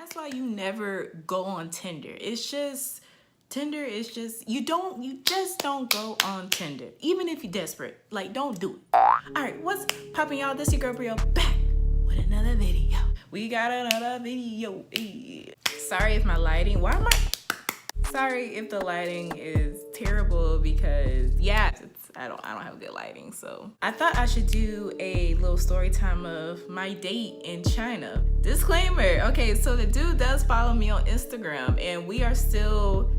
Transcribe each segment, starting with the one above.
that's why you never go on Tinder. It's just, Tinder is just, you just don't go on Tinder. Even if you're desperate, like, don't do it. All right, what's poppin', y'all? This your girl BriO back with another video. We got another video. Sorry if my lighting, sorry if the lighting is terrible because yeah, I don't have good lighting. So I thought I should do a little story time of my date in China. Disclaimer, okay, so the dude does follow me on Instagram and we are still,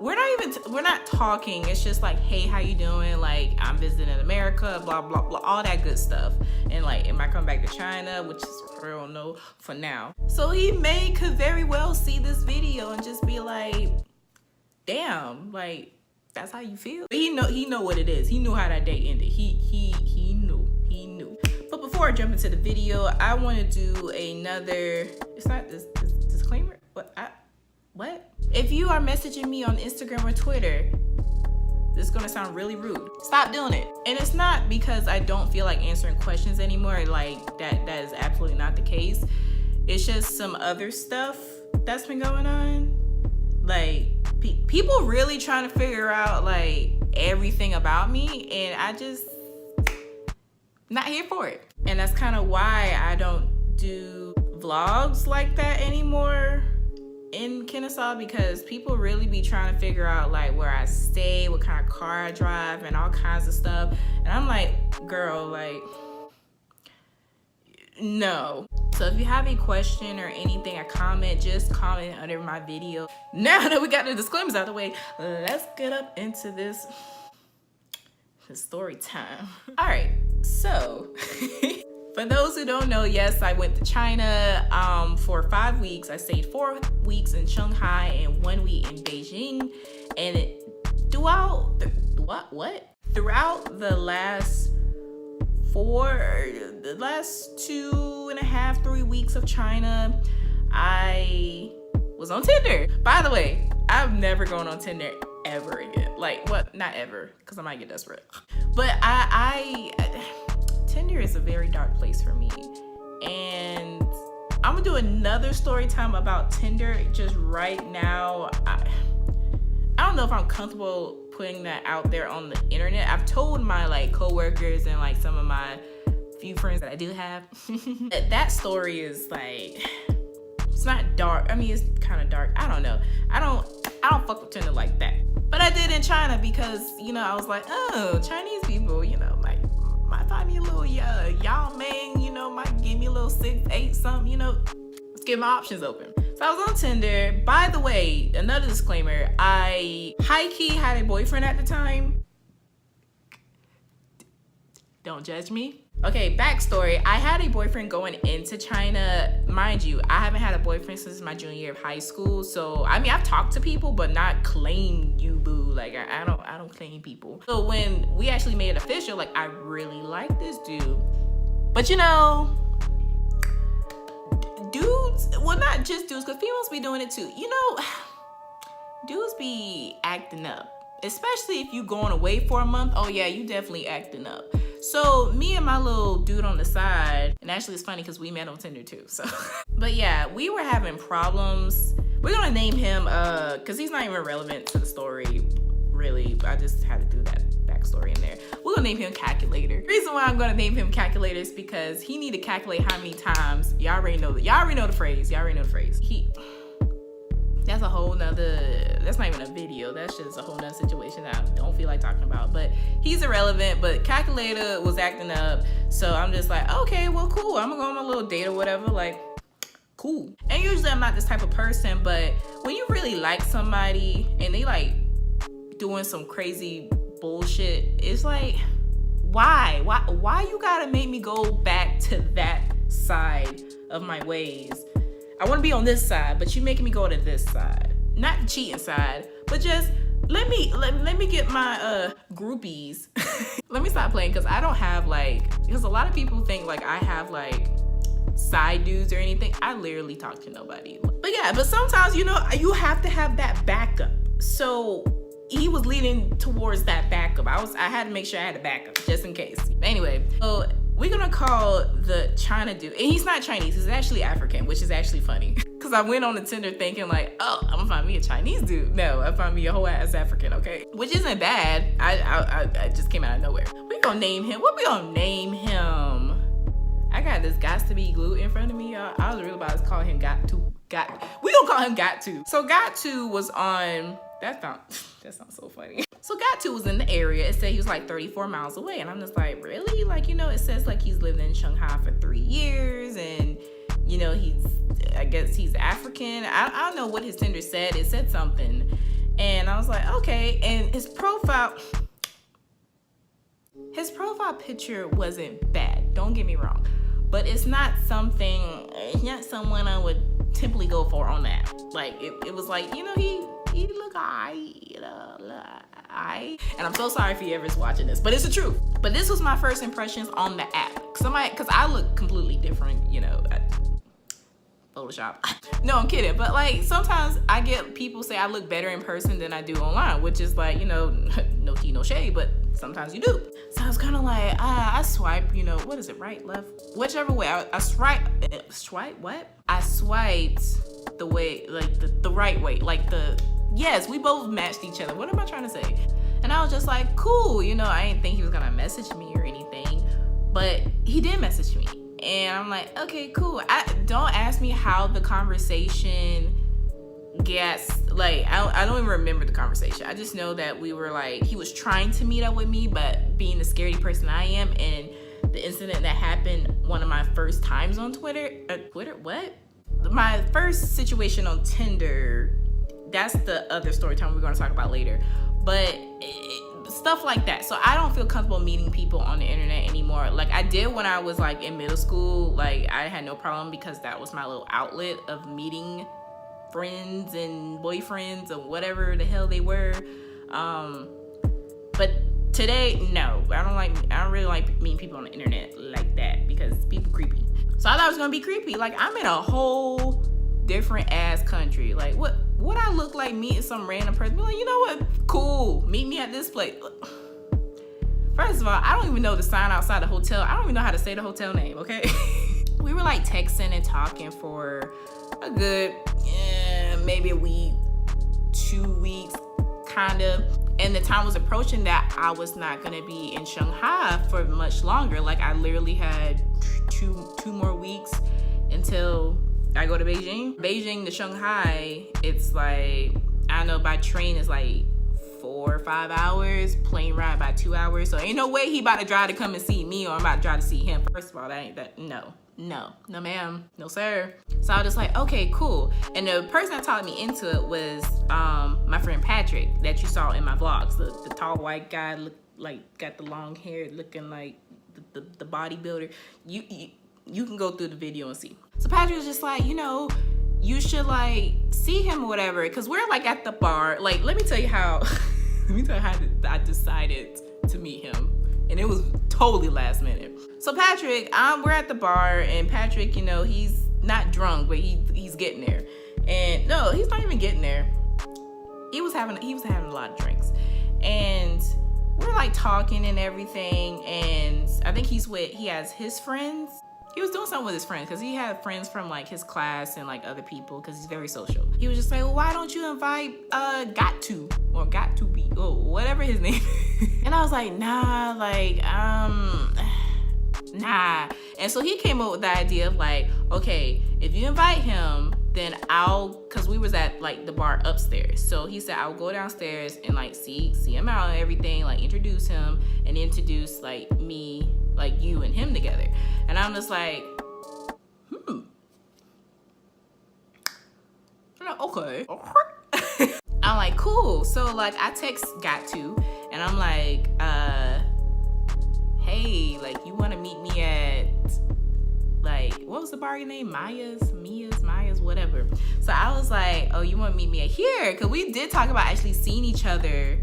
we're not talking. It's just like, hey, how you doing? Like, I'm visiting America, blah, blah, blah, all that good stuff. And like, am I coming back to China? Which is real no for now. So he could very well see this video and just be like, damn, like, that's how you feel? But he know what it is. He knew how that date ended. He knew. But before I jump into the video, I want to do another, it's not this disclaimer, but what? If you are messaging me on Instagram or Twitter, this is gonna sound really rude. Stop doing it. And it's not because I don't feel like answering questions anymore. Like, that is absolutely not the case. It's just some other stuff that's been going on. Like, people really trying to figure out like everything about me, and I just not here for it. And that's kind of why I don't do vlogs like that anymore in Kennesaw, because people really be trying to figure out like where I stay, what kind of car I drive, and all kinds of stuff. And I'm like, girl, like, no. So if you have a question or anything, a comment, just comment under my video. Now that we got the disclaimers out of the way, let's get up into this story time. All right, so for those who don't know, yes, I went to China for 5 weeks. I stayed 4 weeks in Shanghai and 1 week in Beijing. And throughout the last 2.5, 3 weeks of China, I was on Tinder. By the way, I'm never going on Tinder ever again. Like, what? Not ever, because I might get desperate. But Tinder is a very dark place for me. And I'm gonna do another story time about Tinder just right now. I don't know if I'm comfortable putting that out there on the internet. I've told my like coworkers and like some of my few friends that I do have that story is like, it's not dark. I mean, it's kind of dark. I don't know. I don't fuck with Tinder like that. But I did in China because, you know, I was like, oh, Chinese people, you know, might find me a little y'all man, you know, might give me a little 6, 8 something, you know. Let's get my options open. So I was on Tinder. By the way, another disclaimer, I high-key had a boyfriend at the time. Don't judge me. Okay, backstory. I had a boyfriend going into China. Mind you, I haven't had a boyfriend since my junior year of high school. So, I mean, I've talked to people, but not claim you, boo. Like, I don't claim people. So when we actually made it official, like, I really like this dude. But, you know, dudes, well, not just dudes, because females be doing it too. You know, dudes be acting up. Especially if you going away for a month. Oh yeah, you definitely acting up. So me and my little dude on the side, and actually it's funny because we met on Tinder too, so. But yeah, we were having problems. We're gonna name him, cause he's not even relevant to the story, really. I just had to do that backstory in there. We're gonna name him Calculator. The reason why I'm gonna name him Calculator is because he need to calculate how many times, y'all already know the phrase. That's a whole nother, that's not even a video. That's just a whole nother situation that I don't feel like talking about. But he's irrelevant, but Calculator was acting up. So I'm just like, okay, well, cool. I'm gonna go on my little date or whatever. Like, cool. And usually I'm not this type of person, but when you really like somebody and they like doing some crazy bullshit, it's like, why you gotta make me go back to that side of my ways? I want to be on this side, but you making me go to this side. Not the cheating side, but just let me get my groupies. Let me stop playing, because I don't have like, because a lot of people think like I have like side dudes or anything. I literally talk to nobody. But yeah, but sometimes, you know, you have to have that backup. So he was leaning towards that backup. I had to make sure I had a backup just in case. Anyway, so we're gonna call the China dude, and he's not Chinese, he's actually African, which is actually funny. Cause I went on the Tinder thinking like, oh, I'm gonna find me a Chinese dude. No, I found me a whole ass African, okay? Which isn't bad. I just came out of nowhere. We gonna name him, what we gonna name him? I got this Gots to Be Glue in front of me, y'all. I was really about to call him we gonna call him Got To. So Got To was on, that sounds so funny. So Got To was in the area. It said he was like 34 miles away. And I'm just like, really? Like, you know, it says like he's lived in Shanghai for 3 years and, you know, I guess he's African. I don't know what his Tinder said. It said something. And I was like, okay. And his profile picture wasn't bad. Don't get me wrong. But it's not someone I would typically go for on the app. Like, it was like, you know, he look aight. And I'm so sorry if he ever's watching this, but it's the truth. But this was my first impressions on the app. Cause I look completely different, you know, Photoshop. No, I'm kidding. But like, sometimes I get people say I look better in person than I do online, which is like, you know, no tea, no shade, but sometimes you do. So I was kind of like, I swipe, you know, what is it, right, left? Whichever way, I swipe what? I swiped the way, like the right way, like yes, we both matched each other. What am I trying to say? And I was just like, cool, you know, I didn't think he was gonna message me or anything, but he did message me. And I'm like, okay, cool. Don't ask me how the conversation gets, like, I don't even remember the conversation. I just know that we were like, he was trying to meet up with me, but being the scaredy person I am, and the incident that happened one of my first times on Twitter, what? My first situation on Tinder, that's the other story time we're gonna talk about later. But stuff like that. So I don't feel comfortable meeting people on the internet anymore. Like I did when I was like in middle school. Like I had no problem because that was my little outlet of meeting friends and boyfriends or whatever the hell they were. But today, no, I don't really like meeting people on the internet like that because people creepy. So I thought it was gonna be creepy. Like I'm in a whole different ass country. Like what I look like meeting some random person? Be like, you know what? Cool. Meet me at this place. First of all, I don't even know the sign outside the hotel. I don't even know how to say the hotel name, okay? We were like texting and talking for a good, maybe a week, 2 weeks, kind of. And the time was approaching that I was not gonna be in Shanghai for much longer. Like I literally had two more weeks until I go to Beijing. Beijing to Shanghai, it's like, I don't know, by train it's like 4 or 5 hours, plane ride by 2 hours. So ain't no way he about to drive to come and see me or I'm about to drive to see him. First of all, no ma'am, no sir. So I was just like, okay, cool. And the person that taught me into it was my friend Patrick that you saw in my vlogs. The tall white guy, got the long hair, looking like the bodybuilder. You can go through the video and see. So Patrick was just like, you know, you should like see him or whatever, because we're like at the bar. Like, let me tell you how I decided to meet him. And it was totally last minute. So Patrick, we're at the bar, and Patrick, you know, he's not drunk, but he's getting there. And no, he's not even getting there. He was having a lot of drinks. And we're like talking and everything, and I think he has his friends. He was doing something with his friends because he had friends from like his class and like other people because he's very social. He was just like, well, why don't you invite Got To Be, or whatever his name is. And I was like, nah, nah. And so he came up with the idea of like, okay, if you invite him, then cause we was at like the bar upstairs. So he said, I'll go downstairs and like see him out and everything, like introduce him and introduce like me, like you and him together. And I'm just like, okay. I'm like, cool. So like I text Got To, and I'm like, hey, like you wanna meet me at, like, what was the bar name? Mia's, whatever. So I was like, oh, you wanna meet me at here? Cause we did talk about actually seeing each other.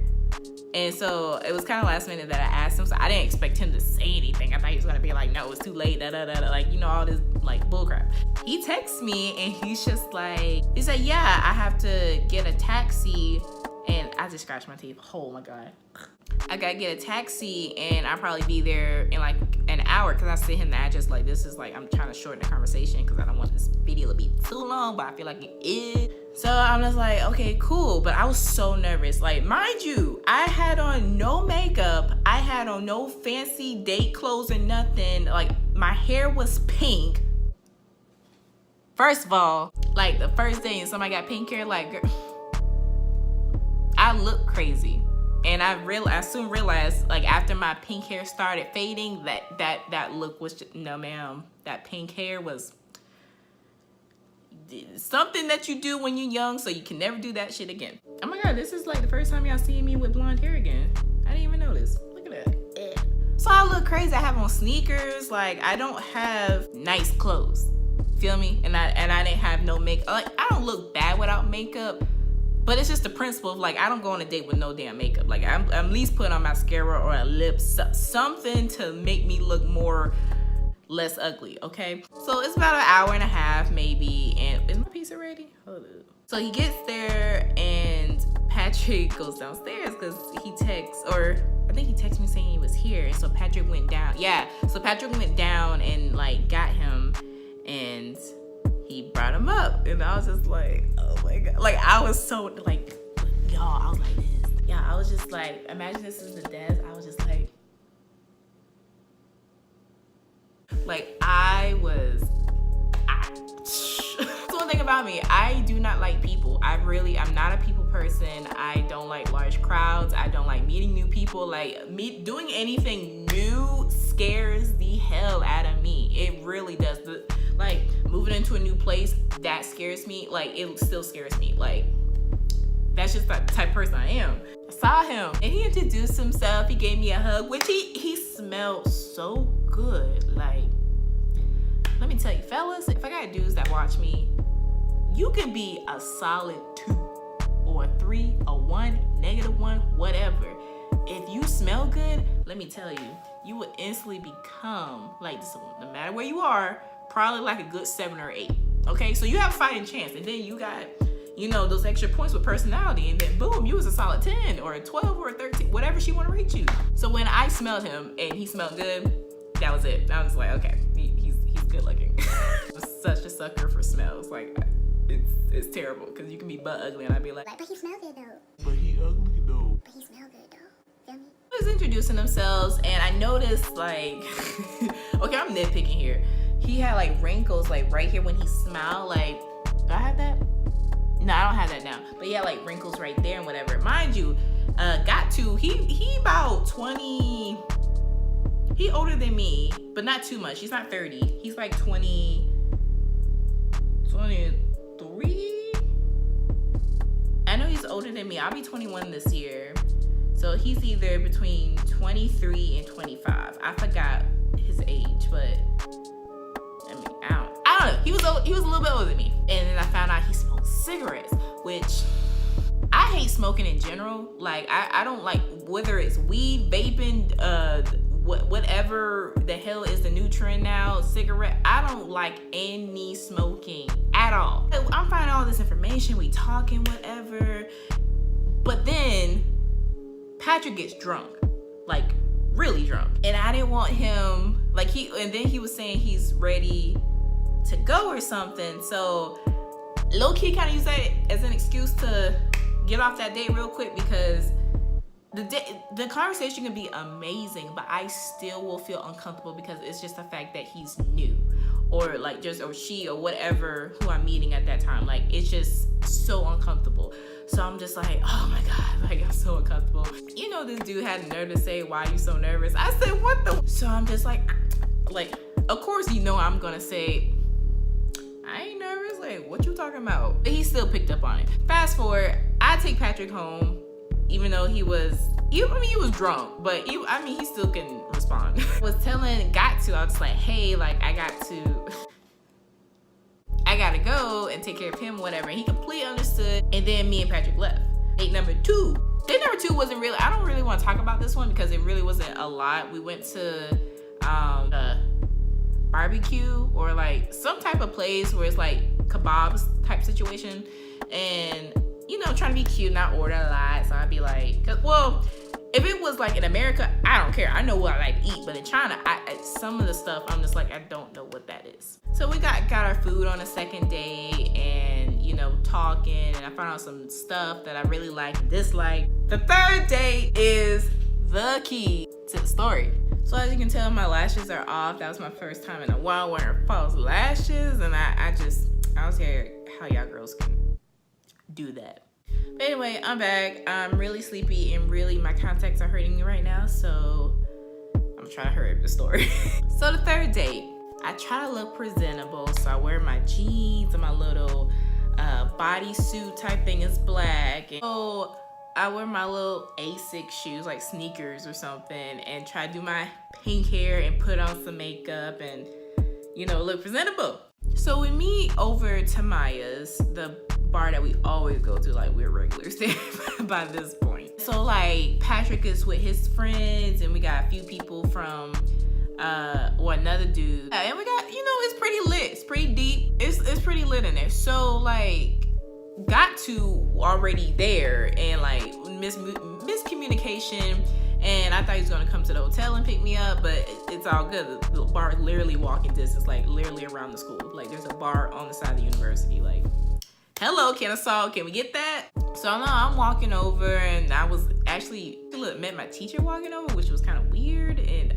And so it was kind of last minute that I asked him. So I didn't expect him to say anything. I thought he was gonna be like, no, it's too late, like, you know, all this like bullcrap. He texts me and he's just like, he said, yeah, I have to get a taxi. And I just scratched my teeth. Oh my God. I gotta get a taxi and I'll probably be there in like an hour because I sent him the address. Like, this is like, I'm trying to shorten the conversation because I don't want this video to be too long, but I feel like it is. So I'm just like, okay, cool. But I was so nervous. Like, mind you, I had on no makeup. I had on no fancy date clothes or nothing. Like, my hair was pink. First of all, like, the first day and somebody got pink hair, like, girl, I look crazy. And I soon realized, like, after my pink hair started fading, that look was just, no ma'am, that pink hair was something that you do when you're young, so you can never do that shit again. Oh my God, this is like the first time y'all see me with blonde hair again. I didn't even notice. Look at that. So I look crazy. I have on sneakers. Like, I don't have nice clothes. Feel me? And I didn't have no makeup. Like, I don't look bad without makeup. But it's just the principle of, like, I don't go on a date with no damn makeup. Like, I'm at least putting on mascara or a lip, something to make me look less ugly, okay? So it's about an hour and a half maybe, and is my pizza ready? Hold up. So he gets there and Patrick goes downstairs because he texts, or I think he texted me saying he was here, and so Patrick went down. Yeah, so Patrick went down and like got him, and he brought him up, and I was just like, oh my God. Like, I was so, like, y'all, I was like this. Yeah, I was just like, imagine this is the desk. I was just like That's one thing about me. I do not like people. I'm not a people person. I don't like large crowds. I don't like meeting new people. Like, doing anything new scares the hell out of me. It really does. Like, moving into a new place, that scares me. Like, it still scares me. Like, that's just the type of person I am. I saw him and he introduced himself. He gave me a hug, which he smelled so good. Like, let me tell you, fellas, if I got dudes that watch me, you can be a solid 2 or a 3, a 1, -1, whatever. If you smell good, let me tell you, you will instantly become, like, no matter where you are, probably like a good 7 or 8. Okay, so you have a fighting chance, and then you got, you know, those extra points with personality, and then boom, you was a solid 10 or a 12 or a 13, whatever she want to rate you. So when I smelled him and he smelled good, that was it. I was like, okay, he's good looking. I'm such a sucker for smells. Like, it's terrible because you can be butt ugly and I'd be like, but he smell good though. But he ugly though. But he smell good though. Feel me? He was introducing themselves, and I noticed, like, okay, I'm nitpicking here. He had like wrinkles like right here when he smiled. Like, do I have that? No, I don't have that now. But he had like wrinkles right there and whatever. Mind you, he about 20. He older than me, but not too much. He's not 30. He's like 23. I know he's older than me. I'll be 21 this year. So he's either between 23 and 25. I forgot his age, but I mean, I don't know. He was a little bit older than me. And then I found out he smoked cigarettes, which I hate smoking in general. Like, I don't like, whether it's weed, vaping, whatever the hell is the new trend now, cigarette. I don't like any smoking at all. I'm finding all this information, we talking, whatever. But then Patrick gets drunk, like really drunk. And I didn't want him, like and then he was saying he's ready to go or something. So low key kind of use that as an excuse to get off that date real quick, because the conversation can be amazing, but I still will feel uncomfortable because it's just the fact that he's new, or like or she or whatever who I'm meeting at that time. Like, it's just so uncomfortable. So I'm just like, oh my God, like, I'm so uncomfortable. You know, this dude had the nerve to say, why are you so nervous? I said, what the? So I'm just like, of course, you know, I'm gonna say, I ain't nervous. Like, what you talking about? But he still picked up on it. Fast forward, I take Patrick home. Even though he was drunk, but he still can respond. I was I was like, hey, like, I gotta go and take care of him, whatever. And he completely understood. And then me and Patrick left. Date number 2. Date number 2 wasn't really, I don't really want to talk about this one because it really wasn't a lot. We went to a barbecue or like some type of place where it's like kebabs type situation. And, you know, trying to be cute, not order a lot. So I'd be like, well, If it was like in America, I don't care. I know what I like to eat. But in China, some of the stuff, I'm just like, I don't know what that is. So we got our food on the second day and, you know, talking. And I found out some stuff that I really like and dislike. The third day is the key to the story. So as you can tell, my lashes are off. That was my first time in a while wearing false lashes. And I was here how y'all girls can do that. But anyway, I'm back. I'm really sleepy and really my contacts are hurting me right now. So I'm trying to hurry up the story. So the third day, I try to look presentable. So I wear my jeans and my little bodysuit type thing is black. And so I wear my little Asics shoes, like sneakers or something, and try to do my pink hair and put on some makeup and, you know, look presentable. So we meet over to Maya's, the bar that we always go to, like we're regulars there by this point. So like Patrick is with his friends and we got a few people from another dude. And we got, you know, it's pretty lit, it's pretty deep, it's pretty lit in there. So like got to already there and like miscommunication, and I thought he was gonna come to the hotel and pick me up, but it's all good. The bar is literally walking distance, like literally around the school. Like there's a bar on the side of the university. Like, hello, can we get that? So I'm walking over, and I was actually met my teacher walking over, which was kind of weird. And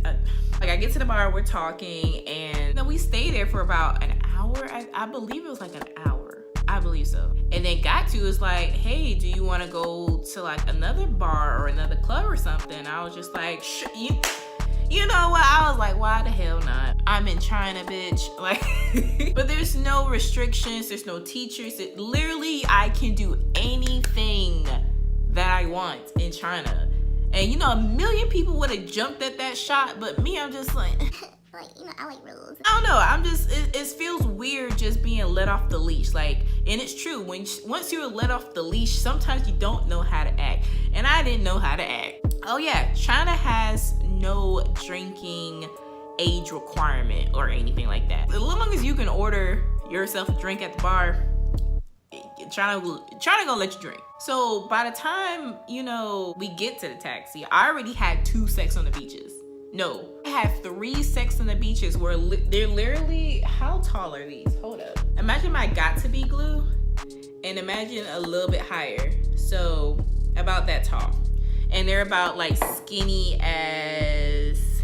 like I get to the bar, we're talking, and then we stay there for about an hour. I believe it was like an hour. I believe so. And then got to is like, hey, do you want to go to like another bar or another club or something? I was just like, you know what? I was like, why the hell not? I'm in China, bitch. Like, but there's no restrictions. There's no teachers. Literally, I can do anything that I want in China. And you know, a million people would have jumped at that shot, but me, I'm just like, Like, you know, I like rules. I don't know. I'm just, it feels weird just being let off the leash. Like, and it's true. Once you're let off the leash, sometimes you don't know how to act. And I didn't know how to act. Oh yeah, China has no drinking age requirement or anything like that. As long as you can order yourself a drink at the bar, China gonna let you drink. So by the time, you know, we get to the taxi, I already had 2 sex on the beaches. No, I had 3 sex on the beaches where they're literally, how tall are these? Hold up. Imagine my got to be glue and imagine a little bit higher. So about that tall. And they're about like skinny as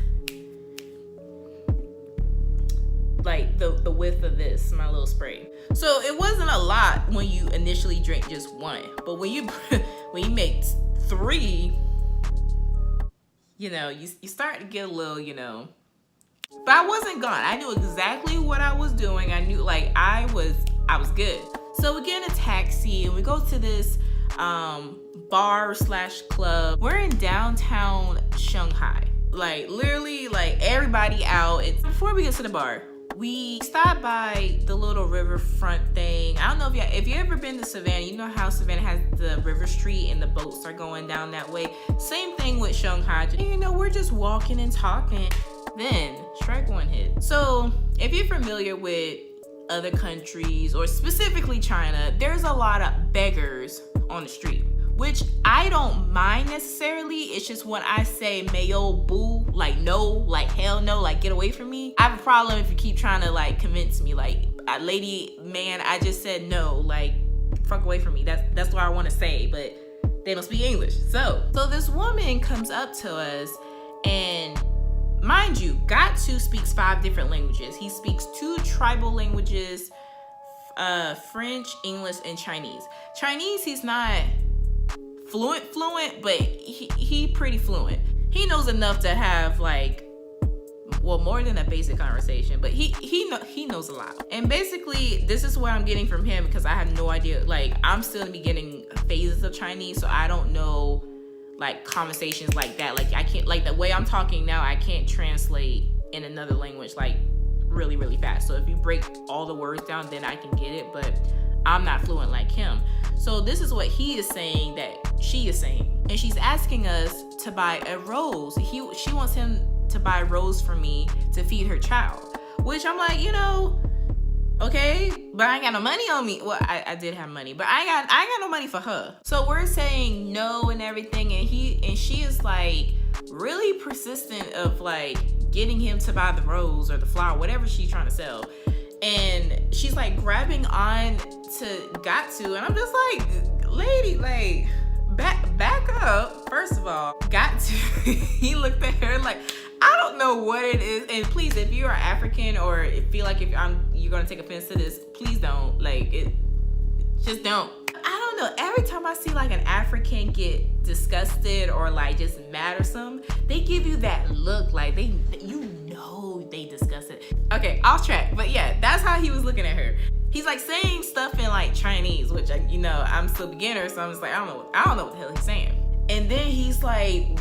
like the width of this, my little spray. So it wasn't a lot when you initially drink just 1, but when you make 3, you know, you start to get a little, you know, but I wasn't gone. I knew exactly what I was doing. I knew, like, I was good. So we get in a taxi and we go to this bar / club. We're in downtown Shanghai. Like, literally, like, everybody out. Before we get to the bar, we stopped by the little riverfront thing. I don't know if you ever been to Savannah. You know how Savannah has the river street and the boats are going down that way. Same thing with Shanghai. And, you know, we're just walking and talking. Then strike 1 hit. So if you're familiar with other countries or specifically China, there's a lot of beggars on the street, which I don't mind necessarily. It's just when I say mayo boo, like no, like hell no, like get away from me. I have a problem if you keep trying to like convince me, like lady, man, I just said no, like fuck away from me. That's what I want to say, but they don't speak English. So this woman comes up to us, and mind you, Gatsu speaks 5 different languages. He speaks 2 tribal languages, French, English, and Chinese. Chinese, he's not fluent, but he pretty fluent. He knows enough to have like, well, more than a basic conversation, but he knows a lot. And basically, this is what I'm getting from him because I have no idea. Like, I'm still in the beginning phases of Chinese, so I don't know like conversations like that. Like, I can't, like the way I'm talking now, I can't translate in another language like really, really fast. So if you break all the words down, then I can get it, but I'm not fluent like him. So this is what he is saying that she is saying. And she's asking us to buy a rose. She wants him to buy a rose for me to feed her child. Which I'm like, you know, Okay, but I ain't got no money on me. Well, I did have money, but I ain't got no money for her. So we're saying no and everything, and she is like really persistent of like getting him to buy the rose or the flower, whatever she's trying to sell. And she's like grabbing on to got to, and I'm just like, lady, like back up. First of all, got to. He looked at her like, I don't know what it is. And please, if you are African or feel like you're gonna take offense to this, please don't. Like it, just don't. I don't know. Every time I see like an African get disgusted or like just mad or something, they give you that look like they disgusted. Okay, off track. But yeah, that's how he was looking at her. He's like saying stuff in like Chinese, which I'm still beginner, so I'm just like, I don't know what the hell he's saying. And then he's like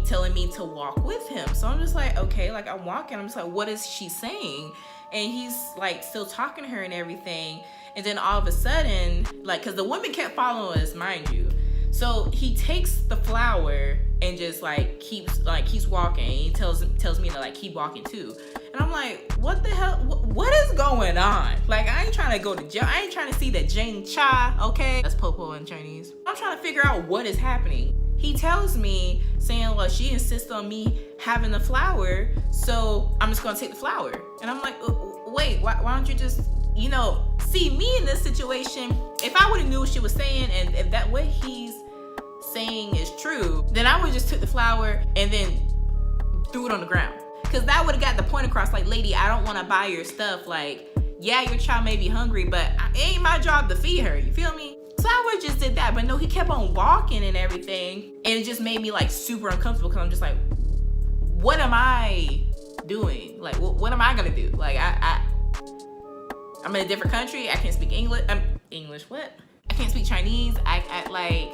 telling me to walk with him. So I'm just like, okay, like I'm walking. I'm just like, what is she saying? And he's like still talking to her and everything. And then all of a sudden, like, cause the woman kept following us, mind you. So he takes the flower and just like keeps walking. And he tells me to like keep walking too. And I'm like, what the hell? What is going on? Like, I ain't trying to go to jail. I ain't trying to see that Jane Cha, okay? That's Popo in Chinese. I'm trying to figure out what is happening. He tells me, saying, well, she insists on me having the flower, so I'm just gonna take the flower. And I'm like, wait, why don't you just, see me in this situation? If I would've knew what she was saying, and if that what he's saying is true, then I would've just took the flower and then threw it on the ground. Cause that would've got the point across, like, lady, I don't wanna buy your stuff. Like, yeah, your child may be hungry, but it ain't my job to feed her, you feel me? So I would've just did that, but no, he kept on walking and everything, and it just made me like super uncomfortable, because I'm just like, what am I doing? Like, what am I gonna do? Like, I'm in a different country, I can't speak English. What? I can't speak Chinese. I like,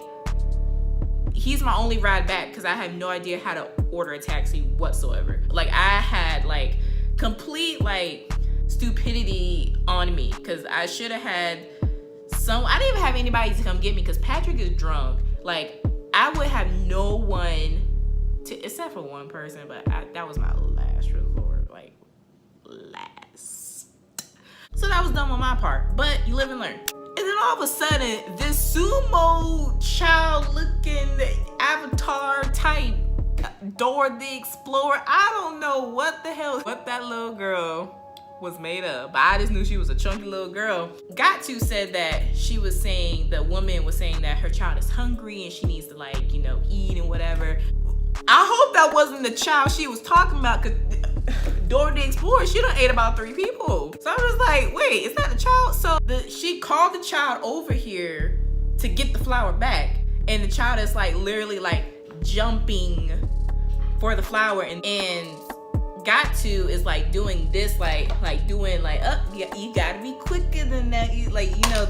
he's my only ride back, because I have no idea how to order a taxi whatsoever. Like, I had like complete like stupidity on me, because I should have had I didn't even have anybody to come get me, because Patrick is drunk. Like, I would have no one to, except for one person, but that was my last resort, like last. So that was dumb on my part, but you live and learn. And then all of a sudden, this sumo child looking avatar type Dora the Explorer, I don't know what the hell, what that little girl was made of, but I just knew she was a chunky little girl. Got to said that the woman was saying that her child is hungry and she needs to like, eat and whatever. I hope that wasn't the child she was talking about, because Dora the Explorer, she done ate about 3 people. So I was like, wait, is that the child? So she called the child over here to get the flower back, and the child is like literally like jumping for the flower, and got to is like doing this, like doing like, you gotta be quicker than that,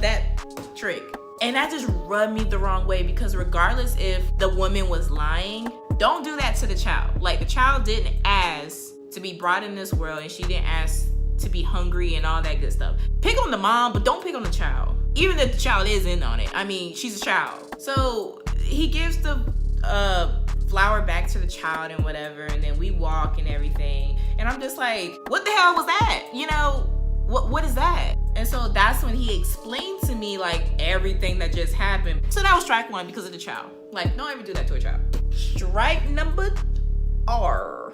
that trick. And that just rubbed me the wrong way, because regardless if the woman was lying, don't do that to the child. Like, the child didn't ask to be brought in this world, and she didn't ask to be hungry and all that good stuff. Pick on the mom, but don't pick on the child. Even if the child is in on it. I mean, she's a child. So he gives the flower back to the child and whatever, and then we walk and everything, and I'm just like, what the hell was that? What is that? And so that's when he explained to me like everything that just happened. So that was strike 1, because of the child. Like, don't ever do that to a child. Strike number R.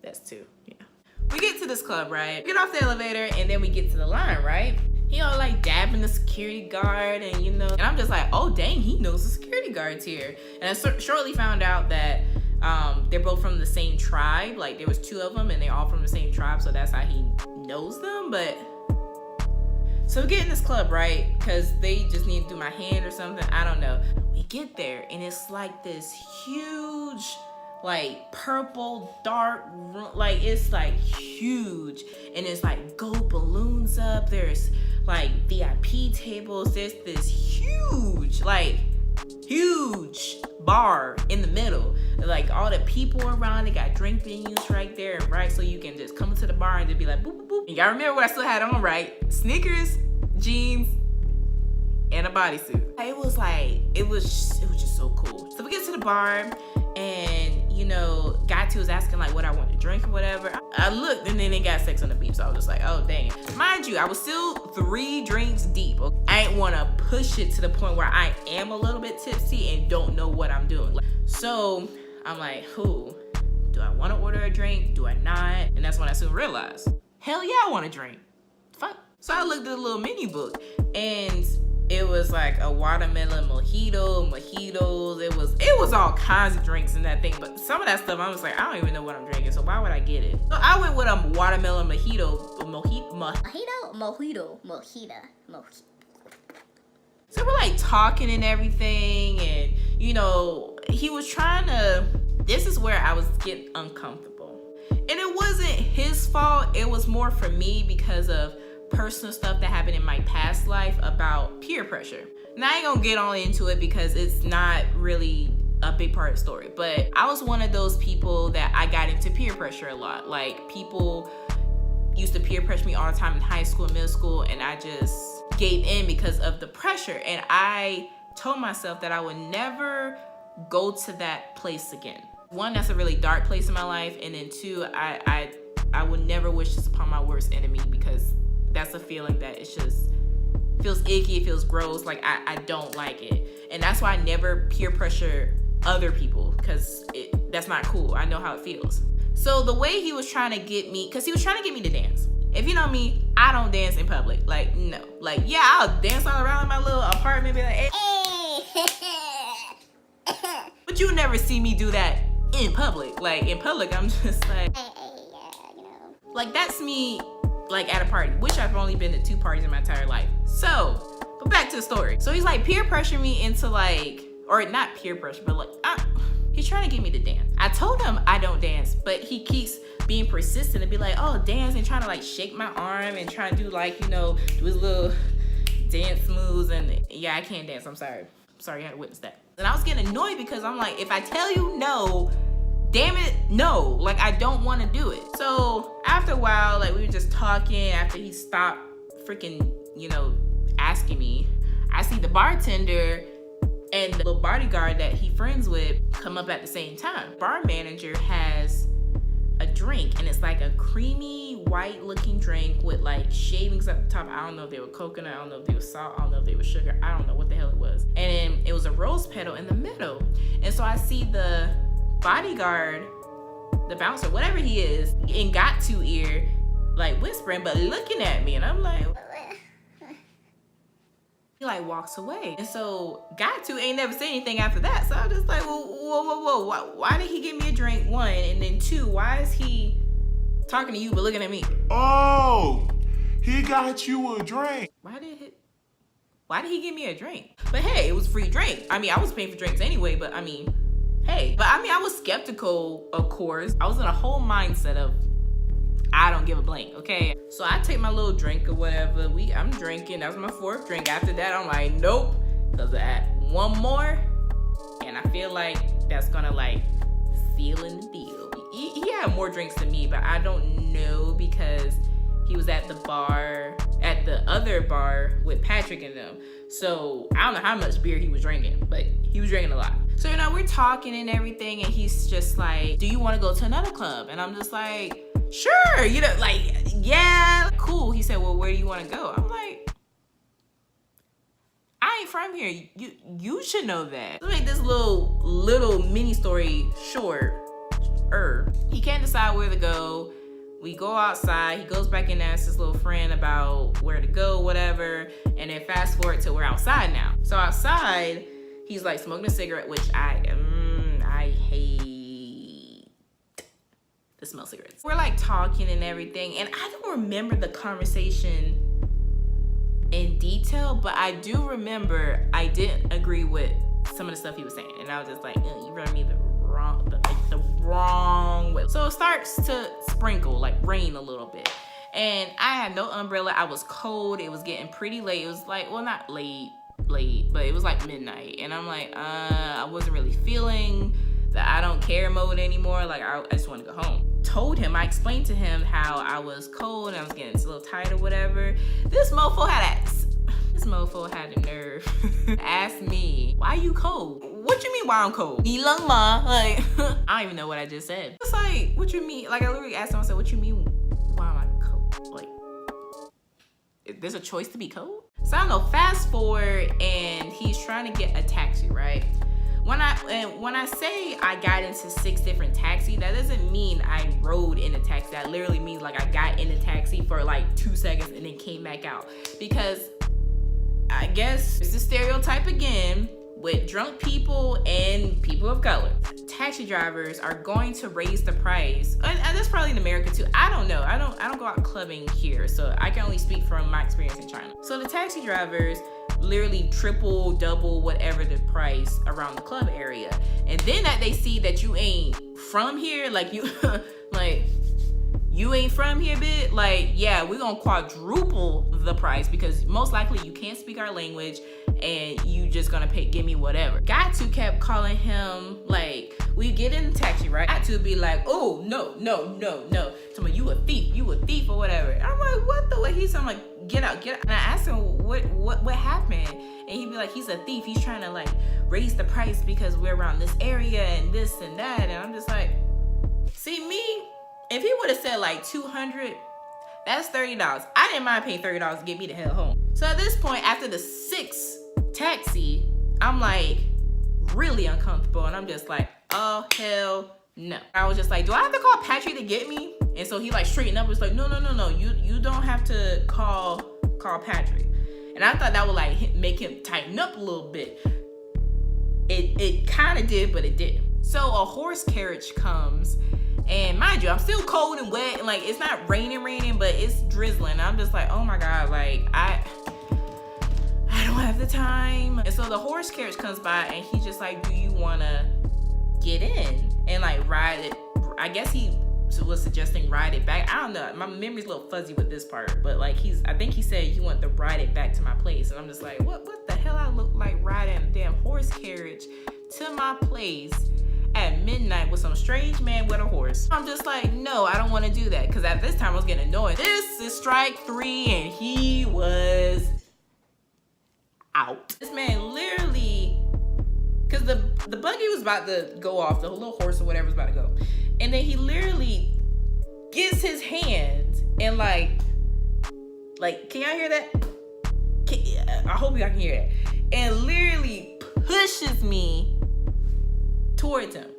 That's 2. Yeah. We get to this club, right? We get off the elevator, and then we get to the line, right? He all like dabbing the security guard, and and I'm just like, oh dang, he knows the security guard's here. And I shortly found out that they're both from the same tribe. Like, there was 2 of them, and they're all from the same tribe, so that's how he knows them. But so we get in this club, right? Because they just need to do my hand or something, I don't know. We get there, and it's like this huge, like purple dark room, like it's like huge, and it's like gold balloons up, there's like VIP tables, there's this huge bar in the middle, like all the people around, they got drink venues right there, right? So you can just come into the bar and just be like boop boop boop. And y'all remember what I still had on, right? Sneakers, jeans, and a bodysuit. It was just so cool. So we get to the bar, and you know, Gatu was asking like what I wanted to drink or whatever. I looked and then they got sex on the beach. So I was just like, oh dang. Mind you, I was still 3 drinks deep. I ain't wanna push it to the point where I am a little bit tipsy and don't know what I'm doing. So I'm like, do I wanna order a drink? Do I not? And that's when I soon realized, hell yeah, I want a drink. Fuck. So I looked at the little menu book and it was like a watermelon mojito, mojitos. It was all kinds of drinks in that thing. But some of that stuff, I was like, I don't even know what I'm drinking. So why would I get it? So I went with a watermelon mojito. Mojito. So we're like talking and everything. And, you know, he was trying to, this is where I was getting uncomfortable. And it wasn't his fault. It was more for me because of personal stuff that happened in my past life about peer pressure. Now I ain't gonna get all into it because it's not really a big part of the story, but I was one of those people that I got into peer pressure a lot. Like, people used to peer pressure me all the time in high school, middle school, and I just gave in because of the pressure. And I told myself that I would never go to that place again. One, that's a really dark place in my life, and then 2, I would never wish this upon my worst enemy, because that's a feeling that it's just feels icky, it feels gross, like I don't like it. And that's why I never peer pressure other people, because that's not cool. I know how it feels. So the way he was trying to get me, because he was trying to get me to dance. If you know me, I don't dance in public. Like, no. Like, yeah, I'll dance all around in my little apartment, be like, hey. But you never see me do that in public. Like, in public, I'm just like, like, that's me, like, at a party, which I've only been to 2 parties in my entire life. So, but back to the story. So he's like peer pressuring me into like, or not peer pressure, but like, he's trying to get me to dance. I told him I don't dance, but he keeps being persistent and be like, oh, dance, and trying to like shake my arm and trying to do like, you know, do his little dance moves. And yeah, I can't dance. I'm sorry you had to witness that. And I was getting annoyed because I'm like, if I tell you no, damn it, no. Like, I don't want to do it. So after a while, like, we were just talking. After he stopped freaking, you know, asking me, I see the bartender and the little bodyguard that he friends with come up at the same time. Bar manager has a drink, and it's like a creamy white looking drink with like shavings at the top. I don't know if they were coconut, I don't know if they were salt, I don't know if they were sugar, I don't know what the hell it was. And then it was a rose petal in the middle. And so I see the bodyguard, the bouncer, whatever he is, in got to ear, like whispering, but looking at me, and I'm like, he like walks away. And so got to ain't never say anything after that. So I'm just like, well, whoa, why did he give me a drink, 1, and then 2, why is he talking to you but looking at me? Oh, he got you a drink. Why did he give me a drink? But hey, it was free drink. I mean, I was paying for drinks anyway, but I mean, hey. But I mean, I was skeptical, of course. I was in a whole mindset of, I don't give a blank, okay? So I take my little drink or whatever. I'm drinking. That was my 4th drink. After that, I'm like, nope. Because I had 1 more, and I feel like that's gonna like seal in the deal. He had more drinks than me, but I don't know because he was at the bar, at the other bar with Patrick and them. So I don't know how much beer he was drinking, but he was drinking a lot. So, you know, we're talking and everything, and he's just like, do you want to go to another club? And I'm just like, sure, you know, like, yeah, cool. He said, well, where do you want to go? I'm like, I ain't from here. You should know that. Let's make this little mini story short. He can't decide where to go. We go outside. He goes back in and asks his little friend about where to go, whatever. And then fast forward to we're outside now. So outside, he's like smoking a cigarette, which I hate to smell cigarettes. We're like talking and everything, and I don't remember the conversation in detail, but I do remember I didn't agree with some of the stuff he was saying, and I was just like, you run me the wrong way. So it starts to sprinkle, like rain a little bit, and I had no umbrella. I was cold. It was getting pretty late. It was like, well, not late, but it was like midnight, and I'm like, I wasn't really feeling the I don't care mode anymore. Like, I just want to go home. Told him, I explained to him how I was cold and I was getting a little tired or whatever. This mofo had the nerve to ask me, why you cold? what you mean why I'm cold? Nilang ma, like, I don't even know what I just said. It's like, what you mean? Like, I literally asked him, I said, what you mean why am I cold? Like, there's a choice to be cold? So I don't know, fast forward, and he's trying to get a taxi, right? When I say I got into 6 different taxis, that doesn't mean I rode in a taxi. That literally means like I got in a taxi for like 2 seconds and then came back out. Because I guess it's a stereotype again with drunk people and people of color. Taxi drivers are going to raise the price. And that's probably in America too. I don't know. I don't go out clubbing here, so I can only speak from my experience in China. So the taxi drivers literally triple, double, whatever the price around the club area. And then that they see that you ain't from here, like you like you ain't from here, bitch. Like, yeah, we're gonna quadruple the price because most likely you can't speak our language and you just gonna give me whatever. Got2 kept calling him, like, we get in the taxi, right? Got2 be like, oh, no. Tell me, you a thief or whatever. And I'm like, what the way? I'm like, get out. And I asked him, what happened? And he'd be like, he's a thief. He's trying to like raise the price because we're around this area and this and that. And I'm just like, see me, if he would have said like 200, that's $30. I didn't mind paying $30 to get me the hell home. So at this point, after the 6th taxi, I'm like really uncomfortable. And I'm just like, oh, hell no. I was just like, do I have to call Patrick to get me? And so he like straightened up and was like, no. You don't have to call Patrick. And I thought that would like make him tighten up a little bit. It kind of did, but it didn't. So a horse carriage comes. And mind you, I'm still cold and wet, and like it's not raining, but it's drizzling. I'm just like, oh my God, like I don't have the time. And so the horse carriage comes by and he's just like, do you wanna get in and like ride it? I guess he was suggesting ride it back. I don't know, my memory's a little fuzzy with this part, but like I think he said he wanted to ride it back to my place. And I'm just like, what the hell I look like riding a damn horse carriage to my place at midnight with some strange man with a horse? I'm just like, no, I don't want to do that. Because at this time I was getting annoyed. This is strike 3 and he was out. This man literally, because the buggy was about to go off, the little horse or whatever was about to go. And then he literally gets his hand and like, can y'all hear that? I hope y'all can hear that. And literally pushes me towards him.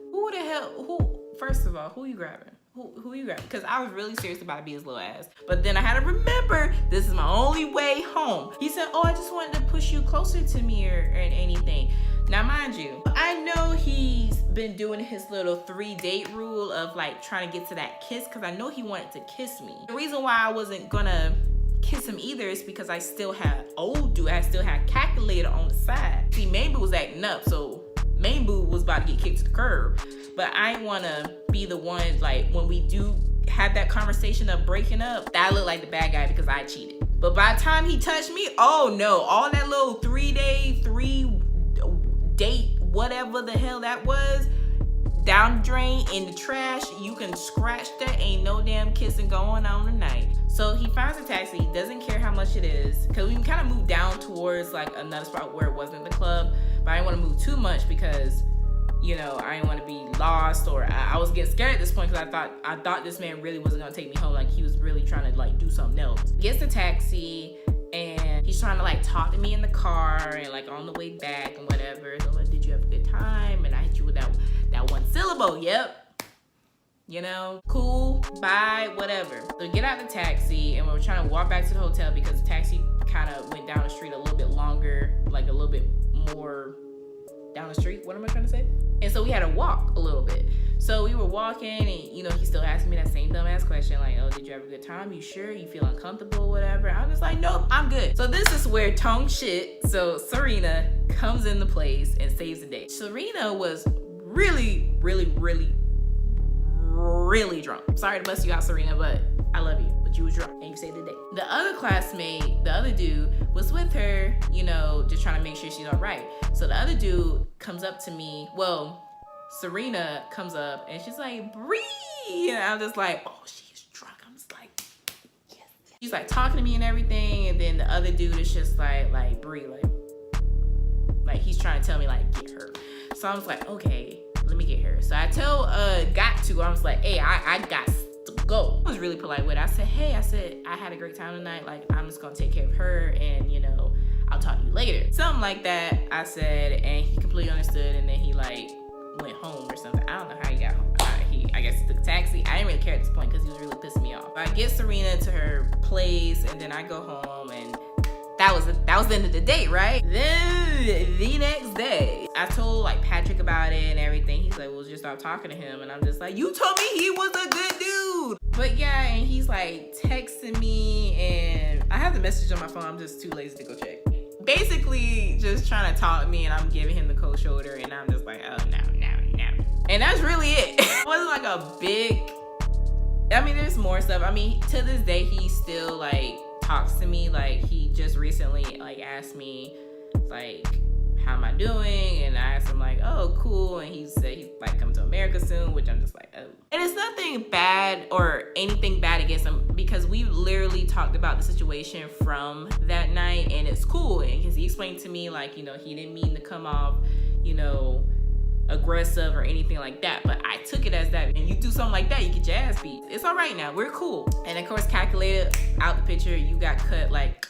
First of all, who you grabbing? Who you grabbing? Because I was really serious about to be his little ass. But then I had to remember, this is my only way home. He said, oh, I just wanted to push you closer to me or anything. Now, mind you, I know he's been doing his little 3-date rule of like trying to get to that kiss because I know he wanted to kiss me. The reason why I wasn't gonna kiss him either is because I still had I still had calculator on the side. See, Mailbox was acting up, so Mailbox was about to get kicked to the curb. But I didn't want to be the one, like, when we do have that conversation of breaking up, that I look like the bad guy because I cheated. But by the time he touched me, oh no, all that little 3-day, 3-date, whatever the hell that was, down the drain, in the trash, you can scratch that, ain't no damn kissing going on tonight. So he finds a taxi, he doesn't care how much it is, because we can kind of move down towards like another spot where it wasn't the club, but I didn't want to move too much because, you know, I didn't want to be lost, or I was getting scared at this point because I thought this man really wasn't gonna take me home. Like he was really trying to like do something else. Gets the taxi and he's trying to like talk to me in the car and like on the way back and whatever. So like, did you have a good time? And I hit you with that one syllable. Yep. You know, cool, bye, whatever. So we get out the taxi and we're trying to walk back to the hotel because the taxi kind of went down the street a little bit longer, like a little bit more down the street. What am I trying to say? And so we had to walk a little bit. So we were walking and, you know, he still asking me that same dumbass question, like, oh, did you have a good time? You sure? You feel uncomfortable, whatever? I'm just like, nope, I'm good. So this is where tongue shit. So Serena comes into place and saves the day. Serena was really, really, really, really drunk. Sorry to bust you out, Serena, but I love you. But you was drunk and you saved the day. The other classmate, the other dude, was with her, you know, just trying to make sure she's all right. So the other dude comes up to me. Well, Serena comes up and she's like, Bree. And I'm just like, oh, she's drunk. I'm just like, yes. She's like talking to me and everything. And then the other dude is just like Bree, like he's trying to tell me like, get her. So I was like, okay, let me get her. So I tell got to, I was like, hey, I got to go. I was really polite with it. I said, hey, I had a great time tonight. Like, I'm just gonna take care of her, and you know, I'll talk to you later. Something like that, I said, and he completely understood, and then he like went home or something. I don't know how he got home. I guess he took a taxi. I didn't really care at this point because he was really pissing me off. I get Serena to her place, and then I go home, and that was the end of the date, right? Then the next day, I told like Patrick about it and everything. He's like, well, just stop talking to him. And I'm just like, you told me he was a good dude. But yeah, and he's like texting me, and I have the message on my phone. I'm just too lazy to go check. Basically just trying to talk to me, and I'm giving him the cold shoulder, and I'm just like, oh, no. And that's really it. It wasn't like a big, I mean, there's more stuff. I mean, to this day, he still like talks to me. Like, he just recently like asked me like, how am I doing? And I asked him like, oh, cool. And he said he's like coming to America soon, which I'm just like, oh. And it's nothing bad or anything bad against him, because we literally talked about the situation from that night, and it's cool. And because he explained to me like, you know, he didn't mean to come off, you know, aggressive or anything like that, but I took it as that. And you do something like that, you get your ass beat. It's all right now, we're cool. And of course, calculated out the picture, you got cut like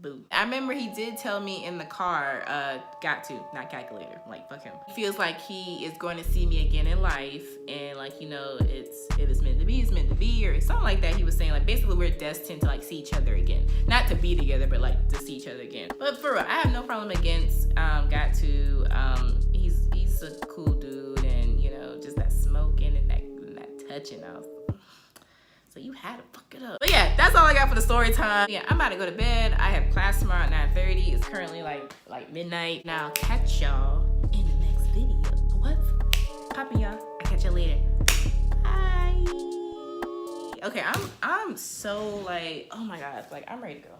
boo. I remember he did tell me in the car, got to, not calculator, like fuck him. He feels like he is going to see me again in life, and like, you know, if it's meant to be, it's meant to be, or something like that. He was saying like, basically we're destined to like see each other again. Not to be together, but like to see each other again. But for real, I have no problem against got to. He's a cool dude, and you know, just that smoking and that touching. So you had to fuck it up. But yeah, that's all I got for the story time. Yeah, I'm about to go to bed. I have class tomorrow at 9:30. It's currently like midnight. Now catch y'all in the next video. What's poppin', y'all? I'll catch y'all later. Bye. Okay, I'm so like, oh my god, like I'm ready to go.